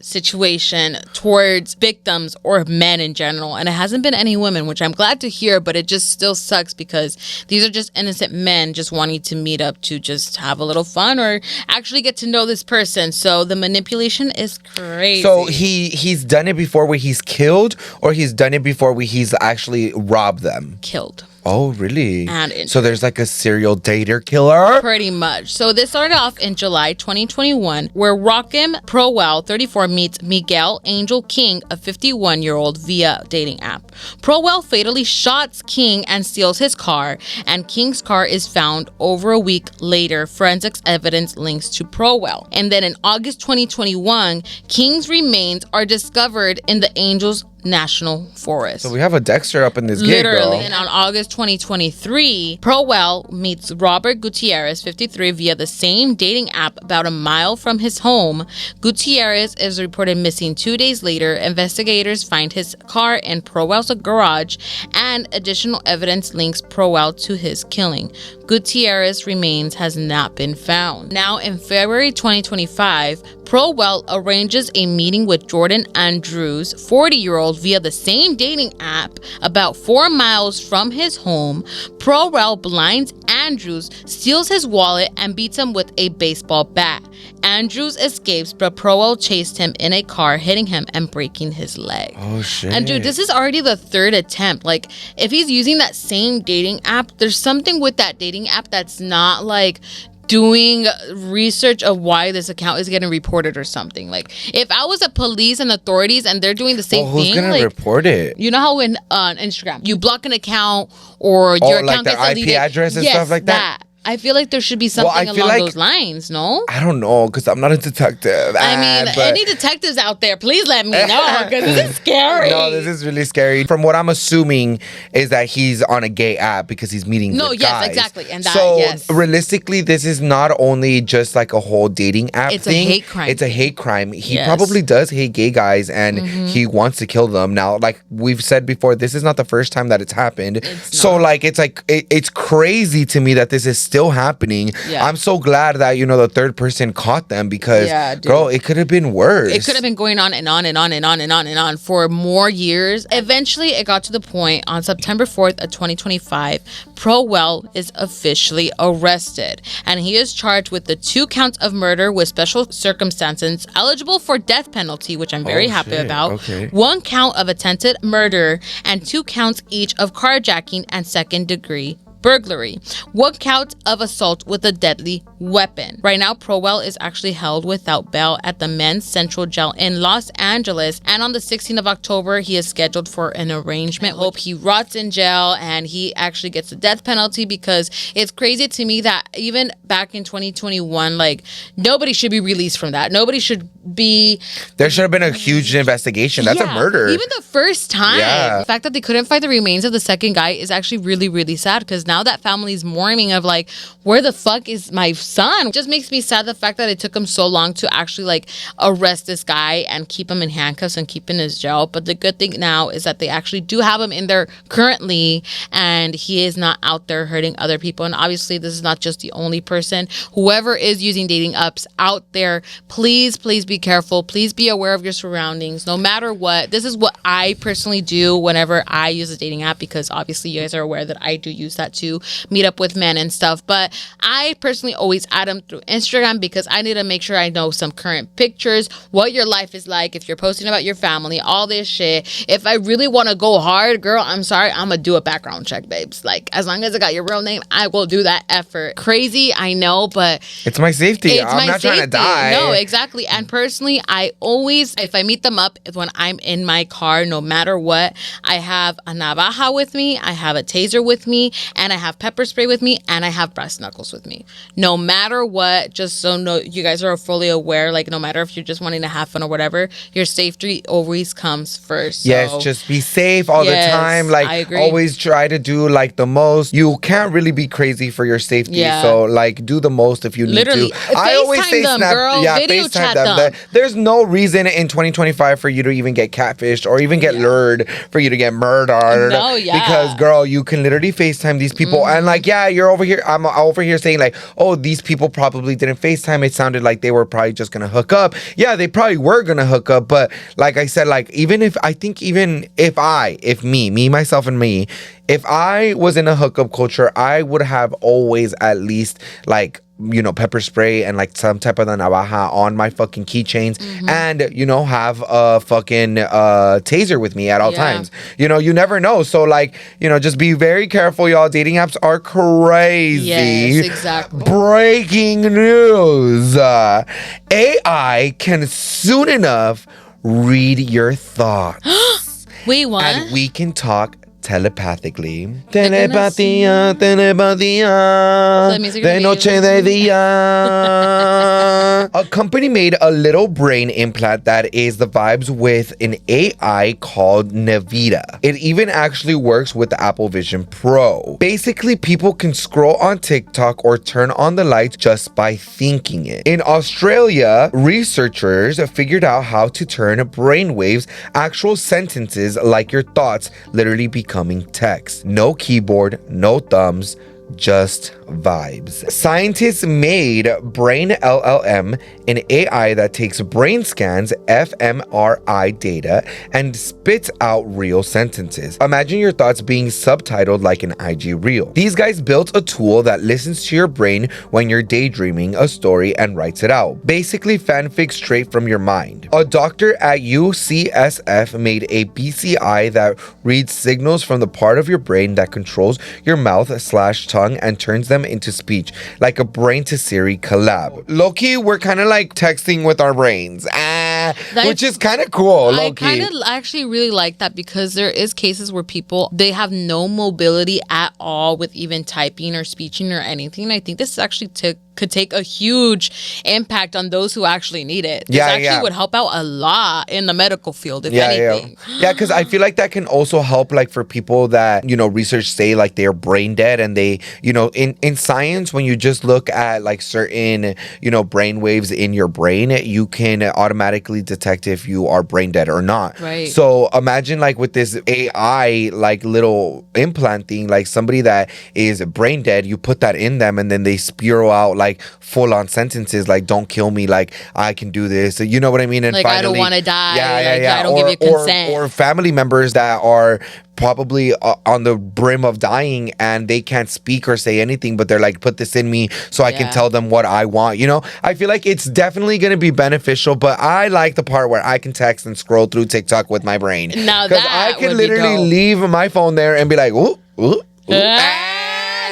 situation towards victims or men in general, and it hasn't been any women, which I'm glad to hear, but it just still sucks because these are just innocent men just wanting to meet up to just have a little fun or actually get to know this person. So the manipulation is crazy. So he's done it before where he's killed, or he's done it before where he's actually robbed them? Killed. Oh, really? And so there's like a serial dater killer? Pretty much. So this started off in July 2021, where Rockham Prowell, 34, meets Miguel Angel King, a 51-year-old, via dating app. Prowell fatally shots King and steals his car, and King's car is found over a week later. Forensics evidence links to Prowell. And then in August 2021, King's remains are discovered in the Angel's National Forest. So we have a Dexter up in this game, literally. girl. And on August 2023, Prowell meets Robert Gutierrez, 53, via the same dating app about a mile from his home. Gutierrez is reported missing 2 days later. Investigators find his car in Prowell's garage, and additional evidence links Prowell to his killing. Gutierrez's remains has not been found. Now in February 2025, Prowell arranges a meeting with Jordan Andrews, 40-year-old, via the same dating app about 4 miles from his home. Prowell blinds Andrews, steals his wallet, and beats him with a baseball bat. Andrews escapes, but Prowell chased him in a car, hitting him and breaking his leg. Oh, shit. And dude, this is already the 3rd attempt. Like, if he's using that same dating app, there's something with that dating app that's not like doing research of why this account is getting reported or something. Like, if I was a police and authorities and they're doing the same thing, who's gonna like, report it? You know how in Instagram you block an account or your account like gets their deleted? IP address and stuff like that? I feel like there should be something along those lines, no? I don't know, because I'm not a detective. I mean, any detectives out there, please let me know, because this is scary. No, this is really scary. From what I'm assuming is that he's on a gay app because he's meeting with guys. Exactly. And that, so realistically, this is not only just like a whole dating app it's thing. A hate crime. It's a hate crime. He probably does hate gay guys, and he wants to kill them. Now, like we've said before, this is not the first time that it's happened. It's crazy to me that this is still happening. Yeah. I'm so glad that, you know, the third person caught them because, dude. girl, it could have been worse. It could have been going on and on and on and on and on and on for more years. Eventually, it got to the point on September 4th of 2025, Prowell is officially arrested, and he is charged with the 2 counts of murder with special circumstances eligible for death penalty, which I'm very happy about. Okay. 1 count of attempted murder and 2 counts each of carjacking and second-degree burglary. 1 count of assault with a deadly weapon. Right now, Prowell is actually held without bail at the Men's Central Jail in Los Angeles, and on the 16th of October, he is scheduled for an arraignment. Hope he rots in jail and he actually gets the death penalty, because it's crazy to me that even back in 2021, like, nobody should be released from that. Nobody should be... There should have been a huge investigation. That's a murder. Even the first time. Yeah. The fact that they couldn't find the remains of the second guy is actually really, really sad, because now that family's mourning of like, where the fuck is my son? It just makes me sad, the fact that it took him so long to actually like arrest this guy and keep him in handcuffs and keep in his jail. But the good thing now is that they actually do have him in there currently, and he is not out there hurting other people. And obviously this is not just the only person. Whoever is using dating apps out there, please be careful. Please be aware of your surroundings, no matter what. This is what I personally do whenever I use a dating app, because obviously you guys are aware that I do use that to meet up with men and stuff. But I personally always add them through Instagram, because I need to make sure I know some current pictures, what your life is like, if you're posting about your family, all this shit. If I really want to go hard, girl, I'm sorry, I'm gonna do a background check, babes. Like, as long as I got your real name, I will do that effort. Crazy, I know, but it's my safety. I'm not trying to die. No, exactly. And personally, I always, if I meet them up, when I'm in my car, no matter what, I have a navaja with me, I have a taser with me, and I have pepper spray with me, and I have brass knuckles with me. No matter what, just so you guys are fully aware, like, no matter if you're just wanting to have fun or whatever, your safety always comes first. So, yes, just be safe all the time. Like, I agree. always try to do like the most. You can't really be crazy for your safety. Yeah. So like, do the most if you need Literally. to. I always say them, girl. Video chat them. There's no reason in 2025 for you to even get catfished or even get lured, for you to get murdered. No, yeah. Because, girl, you can literally FaceTime these people. And like, yeah, you're over here. I'm over here saying like, oh, these people probably didn't FaceTime. It sounded like they were probably just going to hook up. Yeah, they probably were going to hook up. But like I said, like, even if me, myself, and me, if I was in a hookup culture, I would have always at least like, you know, pepper spray and like some type of the navaja on my fucking keychains, and, you know, have a fucking taser with me at all times. You know, you never know. So like, you know, just be very careful, y'all. Dating apps are crazy. Yes, exactly. Breaking news. AI can soon enough read your thoughts. Wait, what? And we can talk telepathically. Telepatía, telepatía. De noche de día. A company made a little brain implant that is the vibes with an AI called Nevita. It even actually works with the Apple Vision Pro. Basically, people can scroll on TikTok or turn on the lights just by thinking it. In Australia, researchers figured out how to turn brainwaves, actual sentences like your thoughts, literally becoming text. No keyboard, no thumbs, just vibes. Scientists made Brain LLM, an AI that takes brain scans, fMRI data, and spits out real sentences. Imagine your thoughts being subtitled like an IG reel. These guys built a tool that listens to your brain when you're daydreaming a story and writes it out. Basically, fanfic straight from your mind. A doctor at UCSF made a BCI that reads signals from the part of your brain that controls your mouth/tongue and turns them into speech, like a brain to Siri collab. Low-key, we're kind of like texting with our brains, which is kind of cool. I kind of actually really like that, because there is cases where people, they have no mobility at all with even typing or speeching or anything. I think this is actually could take a huge impact on those who actually need it. This actually would help out a lot in the medical field, if anything. Yeah, because I feel like that can also help, like, for people that, you know, research say, like, they're brain dead, and they, you know, in science, when you just look at, like, certain, you know, brain waves in your brain, you can automatically detect if you are brain dead or not. Right. So imagine, like, with this AI, like, little implant thing, like, somebody that is brain dead, you put that in them, and then they spew out, like, full-on sentences, like, don't kill me, like, I can do this, you know what I mean? And like, finally, I don't want to die. I don't give you consent. Or family members that are probably on the brim of dying, and they can't speak or say anything, but they're like, put this in me so I can tell them what I want. You know, I feel like it's definitely going to be beneficial, but I like the part where I can text and scroll through TikTok with my brain. Now that I can would literally be dope. leave my phone there and be like, ooh, ooh, ooh.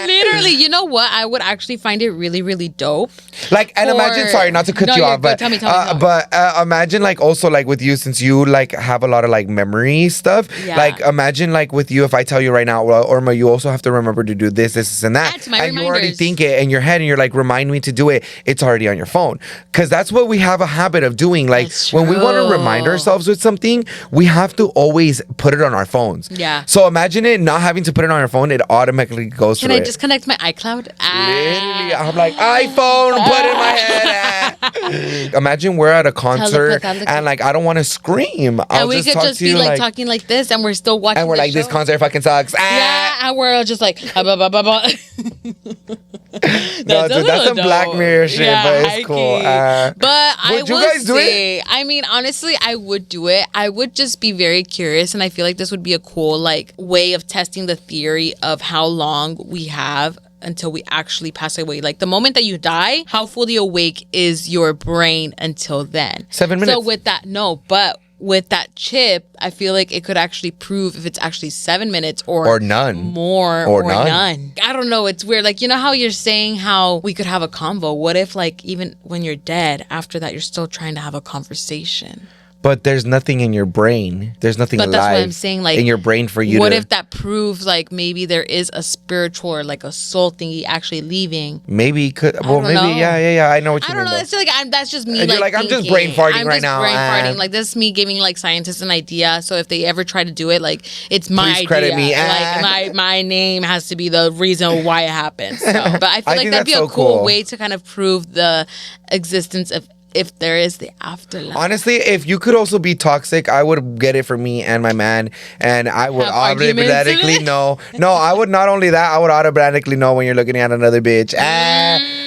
Literally, you know what? I would actually find it really, really dope. Like, and imagine, sorry, not to cut you off, but tell me. but imagine, like, also, like, with you, since you, like, have a lot of, like, memory stuff, like, imagine, like, with you, if I tell you right now, well, Irma, you also have to remember to do this, and that, That's my and reminders. you already think it in your head, and you're like, remind me to do it, it's already on your phone, because that's what we have a habit of doing. Like, when we want to remind ourselves with something, we have to always put it on our phones. Yeah. So imagine it not having to put it on your phone, it automatically goes Can through I it. just connect my iCloud? Literally, I'm like, iPhone, put it in my head. Imagine we're at a concert and, like, I don't want to scream. And we could just be like talking like this, and we're still watching. And we're like, show. this concert fucking sucks. Yeah, and we're just like, blah, blah, blah, blah. That's some Black Mirror shit, but it's cool. But I would you will guys do say, I mean, honestly, I would do it. I would just be very curious, and I feel like this would be a cool, like, way of testing the theory of how long we have until we actually pass away. Like, the moment that you die, how fully awake is your brain until then? 7 minutes. So with that chip, I feel like it could actually prove if it's actually 7 minutes or none. More or none. I don't know. It's weird. Like, you know how you're saying how we could have a convo? What if, like, even when you're dead, after that, you're still trying to have a conversation? But there's nothing in your brain. There's nothing alive. But that's what I'm saying. Like, in your brain for you what to... if that proves, like, maybe there is a spiritual or, like, a soul thingy actually leaving? Maybe it could... Well, maybe... know. Yeah. I know what you mean. I don't know. It's like, that's just me. And you're like, I'm just brain farting right now. Brain farting. Like, this is me giving, like, scientists an idea. So if they ever try to do it, like, it's my idea. Credit me. Like, my name has to be the reason why it happens. So, but I feel like that'd be a cool way to kind of prove the existence of if there is the afterlife. Honestly, if you could also be toxic, I would get it for me and my man, and I would automatically know. No, I would not only that, I would automatically know when you're looking at another bitch.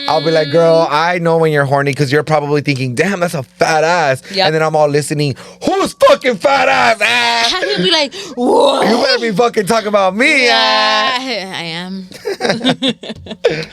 I'll be like, girl, I know when you're horny, because you're probably thinking, damn, that's a fat ass. Yep. And then I'm all listening, who's fucking fat ass? And you'll be like, whoa. You better be fucking talking about me. Yeah, I am.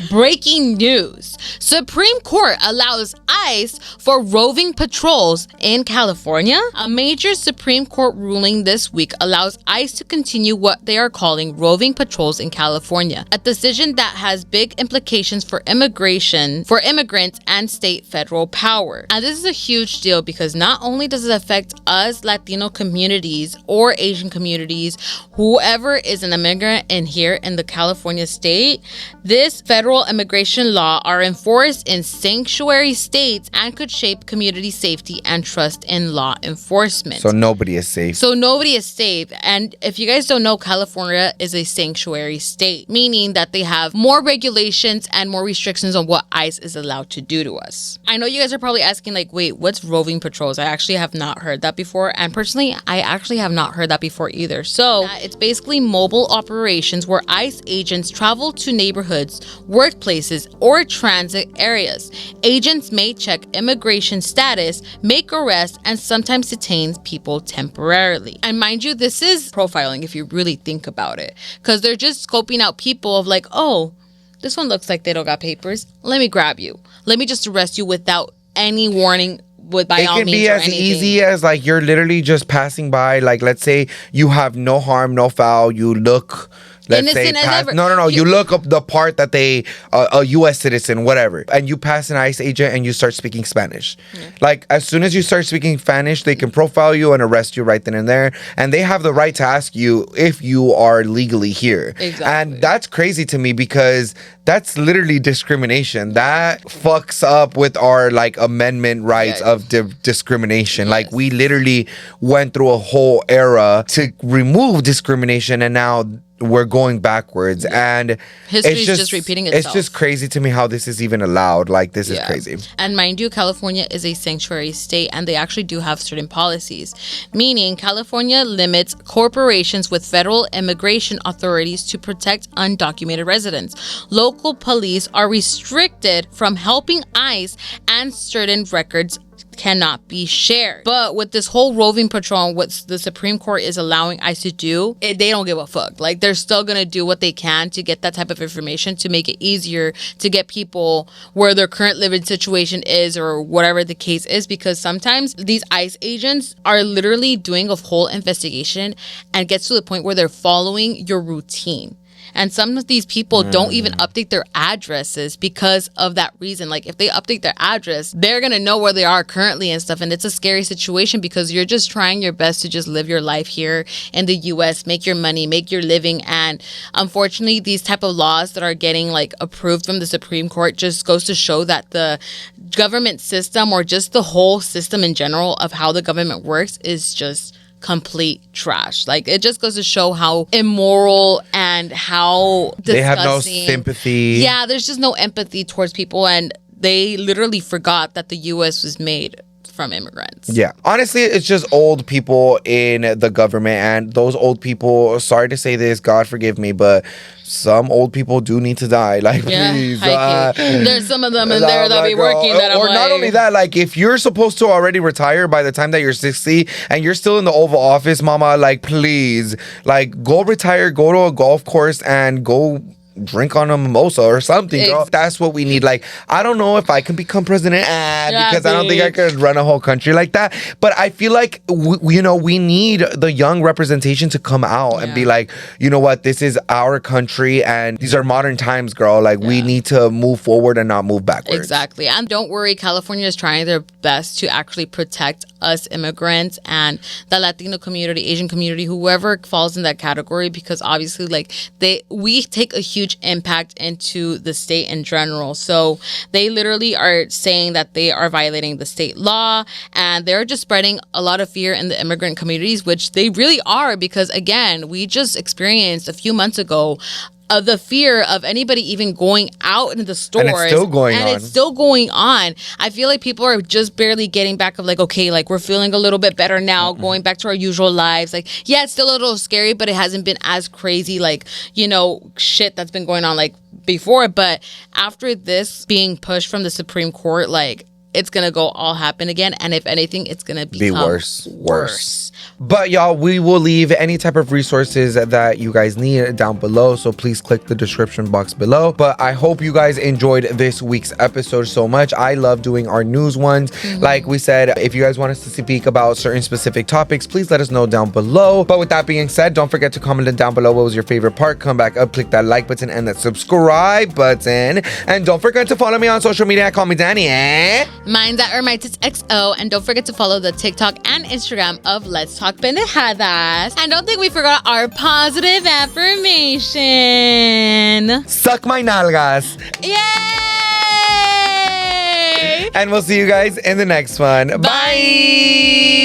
Breaking news. Supreme Court allows ICE for roving patrols in California. A major Supreme Court ruling this week allows ICE to continue what they are calling roving patrols in California, a decision that has big implications for immigration, for immigrants, and state federal power. And this is a huge deal because not only does it affect us Latino communities or Asian communities, whoever is an immigrant in here in the California state, this federal immigration law are enforced in sanctuary states and could shape community safety and trust in law enforcement. So nobody is safe. And if you guys don't know, California is a sanctuary state, meaning that they have more regulations and more restrictions on what ICE is allowed to do to us. I know you guys are probably asking, like, wait, what's roving patrols? I actually have not heard that before. And personally, I actually have not heard that before either. So it's basically mobile operations where ICE agents travel to neighborhoods, workplaces, or transit areas. Agents may check immigration status, make arrests, and sometimes detain people temporarily. And mind you, this is profiling if you really think about it, because they're just scoping out people of like, oh, this one looks like they don't got papers. Let me grab you. Let me just arrest you without any warning. It can be as easy as, like, you're literally just passing by. Like, let's say you have no harm, no foul. You look let's say Innocent as pass, ever. no, you look up the part that they a U.S. citizen, whatever, and you pass an ICE agent and you start speaking Spanish. Like, as soon as you start speaking Spanish, they can profile you and arrest you right then and there, and they have the right to ask you if you are legally here. Exactly. And that's crazy to me because that's literally discrimination. That fucks up with our like amendment rights of discrimination. Like, we literally went through a whole era to remove discrimination, and now we're going backwards. And history is just repeating itself. It's just crazy to me how this is even allowed. Like, this is crazy. And mind you, California is a sanctuary state, and they actually do have certain policies, meaning California limits corporations with federal immigration authorities to protect undocumented residents. Local police are restricted from helping ICE, and certain records cannot be shared. But with this whole roving patrol and what the Supreme Court is allowing ICE to do, they don't give a fuck. Like, they're still gonna do what they can to get that type of information to make it easier to get people where their current living situation is, or whatever the case is, because sometimes these ICE agents are literally doing a whole investigation and gets to the point where they're following your routine. And some of these people don't even update their addresses because of that reason. Like, if they update their address, they're going to know where they are currently and stuff. And it's a scary situation because you're just trying your best to just live your life here in the U.S., make your money, make your living. And unfortunately, these type of laws that are getting like approved from the Supreme Court just goes to show that the government system, or just the whole system in general of how the government works, is just complete trash. Like, it just goes to show how immoral and how disgusting. They have no sympathy. Yeah, there's just no empathy towards people, and they literally forgot that the U.S. was made from immigrants. Yeah. Honestly, it's just old people in the government, and those old people, sorry to say this, God forgive me, but some old people do need to die. Like, please. There's some of them in there that be working that I'm or like... not only that, like, if you're supposed to already retire by the time that you're 60 and you're still in the Oval Office, mama, like, please, like, go retire, go to a golf course and go drink on a mimosa or something, girl. That's what we need. Like, I don't know if I can become president because I don't think I could run a whole country like that. But I feel like, we need the young representation to come out and be like, you know what, this is our country and these are modern times, girl. Like, we need to move forward and not move backwards. Exactly. And don't worry, California is trying their best to actually protect us immigrants and the Latino community, Asian community, whoever falls in that category, because obviously, like, we take a huge impact into the state in general. So they literally are saying that they are violating the state law, and they're just spreading a lot of fear in the immigrant communities, which they really are, because again, we just experienced a few months ago of the fear of anybody even going out into the stores. And it's still going on. It's still going on. I feel like people are just barely getting back of like, okay, like, we're feeling a little bit better now, going back to our usual lives. Like, yeah, it's still a little scary, but it hasn't been as crazy, like, shit that's been going on like before. But after this being pushed from the Supreme Court, like, it's gonna go all happen again, and if anything, it's gonna be worse. But y'all, we will leave any type of resources that you guys need down below, so please click the description box below. But I hope you guys enjoyed this week's episode so much. I love doing our news ones. Like we said, if you guys want us to speak about certain specific topics, please let us know down below. But with that being said, don't forget to comment down below what was your favorite part. Come back up, click that like button and that subscribe button, and don't forget to follow me on social media. Call me Danny. Mine's at Irma XO, and don't forget to follow the TikTok and Instagram of Let's Talk Pendejadas. And don't think we forgot our positive affirmation. Suck my nalgas. Yay! And we'll see you guys in the next one. Bye.